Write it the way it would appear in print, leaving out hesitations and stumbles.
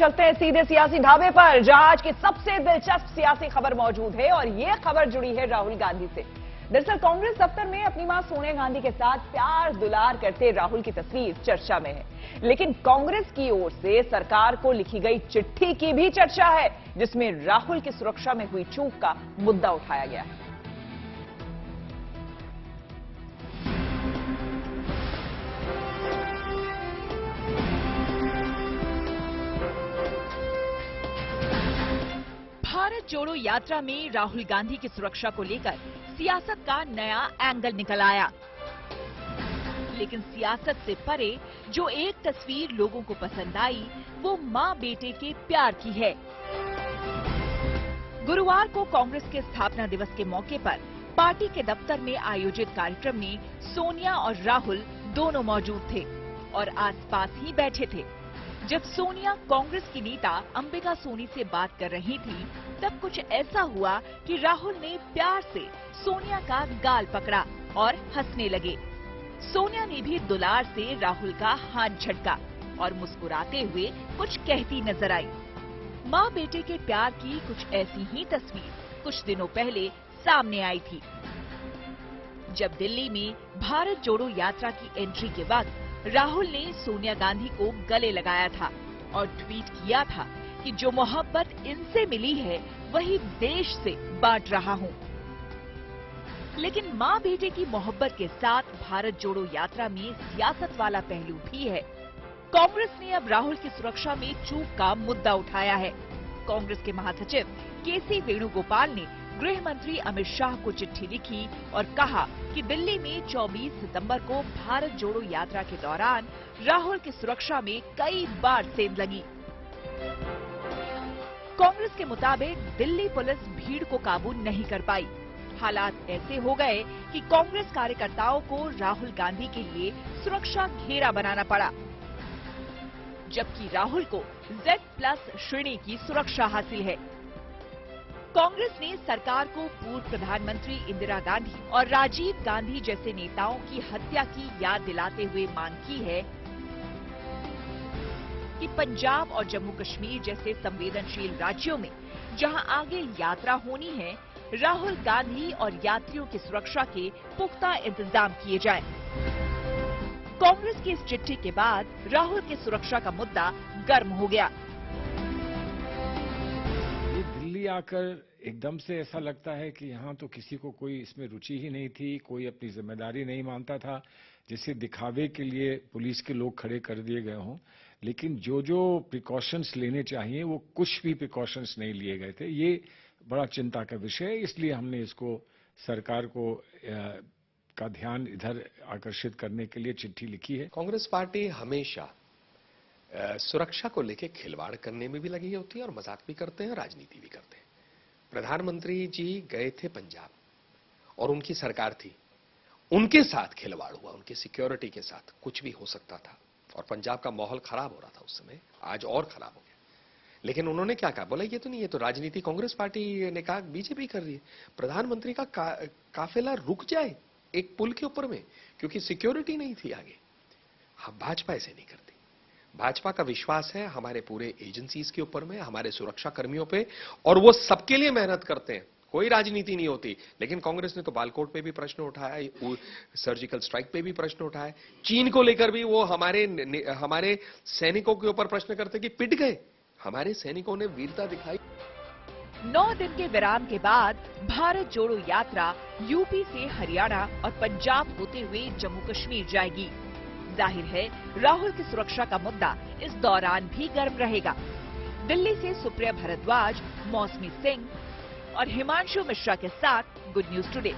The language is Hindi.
चलते हैं सीधे सियासी ढाबे पर, जहां आज की सबसे दिलचस्प सियासी खबर मौजूद है और यह खबर जुड़ी है राहुल गांधी से। दरअसल कांग्रेस दफ्तर में अपनी मां सोनिया गांधी के साथ प्यार दुलार करते राहुल की तस्वीर चर्चा में है, लेकिन कांग्रेस की ओर से सरकार को लिखी गई चिट्ठी की भी चर्चा है, जिसमें राहुल की सुरक्षा में हुई चूक का मुद्दा उठाया गया है। भारत जोड़ो यात्रा में राहुल गांधी की सुरक्षा को लेकर सियासत का नया एंगल निकल आया, लेकिन सियासत से परे जो एक तस्वीर लोगों को पसंद आई वो मां बेटे के प्यार की है। गुरुवार को कांग्रेस के स्थापना दिवस के मौके पर पार्टी के दफ्तर में आयोजित कार्यक्रम में सोनिया और राहुल दोनों मौजूद थे और आसपास ही बैठे थे। जब सोनिया कांग्रेस की नेता अंबिका सोनी से बात कर रही थी, तब कुछ ऐसा हुआ कि राहुल ने प्यार से सोनिया का गाल पकड़ा और हंसने लगे। सोनिया ने भी दुलार से राहुल का हाथ झटका और मुस्कुराते हुए कुछ कहती नजर आई। मां बेटे के प्यार की कुछ ऐसी ही तस्वीर कुछ दिनों पहले सामने आई थी, जब दिल्ली में भारत जोड़ो यात्रा की एंट्री के वक्त राहुल ने सोनिया गांधी को गले लगाया था और ट्वीट किया था कि जो मोहब्बत इनसे मिली है वही देश से बांट रहा हूं। लेकिन मां बेटे की मोहब्बत के साथ भारत जोड़ो यात्रा में सियासत वाला पहलू भी है। कांग्रेस ने अब राहुल की सुरक्षा में चूक का मुद्दा उठाया है। कांग्रेस के महासचिव केसी वेणुगोपाल ने गृह मंत्री अमित शाह को चिट्ठी लिखी और कहा कि दिल्ली में 24 सितंबर को भारत जोड़ो यात्रा के दौरान राहुल की सुरक्षा में कई बार सेंध लगी। कांग्रेस के मुताबिक दिल्ली पुलिस भीड़ को काबू नहीं कर पाई। हालात ऐसे हो गए कि कांग्रेस कार्यकर्ताओं को राहुल गांधी के लिए सुरक्षा घेरा बनाना पड़ा, जबकि राहुल को Z+ श्रेणी की सुरक्षा हासिल है। कांग्रेस ने सरकार को पूर्व प्रधानमंत्री इंदिरा गांधी और राजीव गांधी जैसे नेताओं की हत्या की याद दिलाते हुए मांग की है कि पंजाब और जम्मू कश्मीर जैसे संवेदनशील राज्यों में जहां आगे यात्रा होनी है, राहुल गांधी और यात्रियों की सुरक्षा के पुख्ता इंतजाम किए जाएं। कांग्रेस की इस चिट्ठी के बाद राहुल की सुरक्षा का मुद्दा गर्म हो गया। दिल्ली आकर एकदम से ऐसा लगता है कि यहाँ तो किसी को कोई इसमें रुचि ही नहीं थी, कोई अपनी जिम्मेदारी नहीं मानता था, जिसे दिखावे के लिए पुलिस के लोग खड़े कर दिए गए हों। लेकिन जो जो प्रिकॉशंस लेने चाहिए वो कुछ भी प्रिकॉशंस नहीं लिए गए थे। ये बड़ा चिंता का विषय है, इसलिए हमने इसको सरकार को का ध्यान इधर आकर्षित करने के लिए चिट्ठी लिखी है। कांग्रेस पार्टी हमेशा सुरक्षा को लेकर खिलवाड़ करने में भी लगी होती है और मजाक भी करते हैं, राजनीति भी करते हैं। प्रधानमंत्री जी गए थे पंजाब और उनकी सरकार थी, उनके साथ खिलवाड़ हुआ, उनकी सिक्योरिटी के साथ कुछ भी हो सकता था और पंजाब का माहौल खराब हो रहा था उस समय, आज और खराब हो गया। लेकिन उन्होंने क्या कहा, बोला ये तो नहीं, ये तो राजनीति कांग्रेस पार्टी ने कहा बीजेपी कर रही है। प्रधानमंत्री का काफिला रुक जाए एक पुल के ऊपर में क्योंकि सिक्योरिटी नहीं थी आगे। हाँ, भाजपा ऐसे नहीं करती। भाजपा का विश्वास है हमारे पूरे एजेंसीज के ऊपर में, हमारे सुरक्षा कर्मियों पे, और वो सबके लिए मेहनत करते हैं, कोई राजनीति नहीं होती। लेकिन कांग्रेस ने तो बालकोट पे भी प्रश्न उठाया, सर्जिकल स्ट्राइक पे भी प्रश्न उठाया, चीन को लेकर भी वो हमारे सैनिकों के ऊपर प्रश्न करते कि पिट गए, हमारे सैनिकों ने वीरता दिखाई। 9 दिन के विराम के बाद भारत जोड़ो यात्रा यूपी से हरियाणा और पंजाब होते हुए जम्मू कश्मीर जाएगी। जाहिर है राहुल की सुरक्षा का मुद्दा इस दौरान भी गर्म रहेगा। दिल्ली से सुप्रिया भारद्वाज, मौसमी सिंह और हिमांशु मिश्रा के साथ गुड न्यूज टुडे।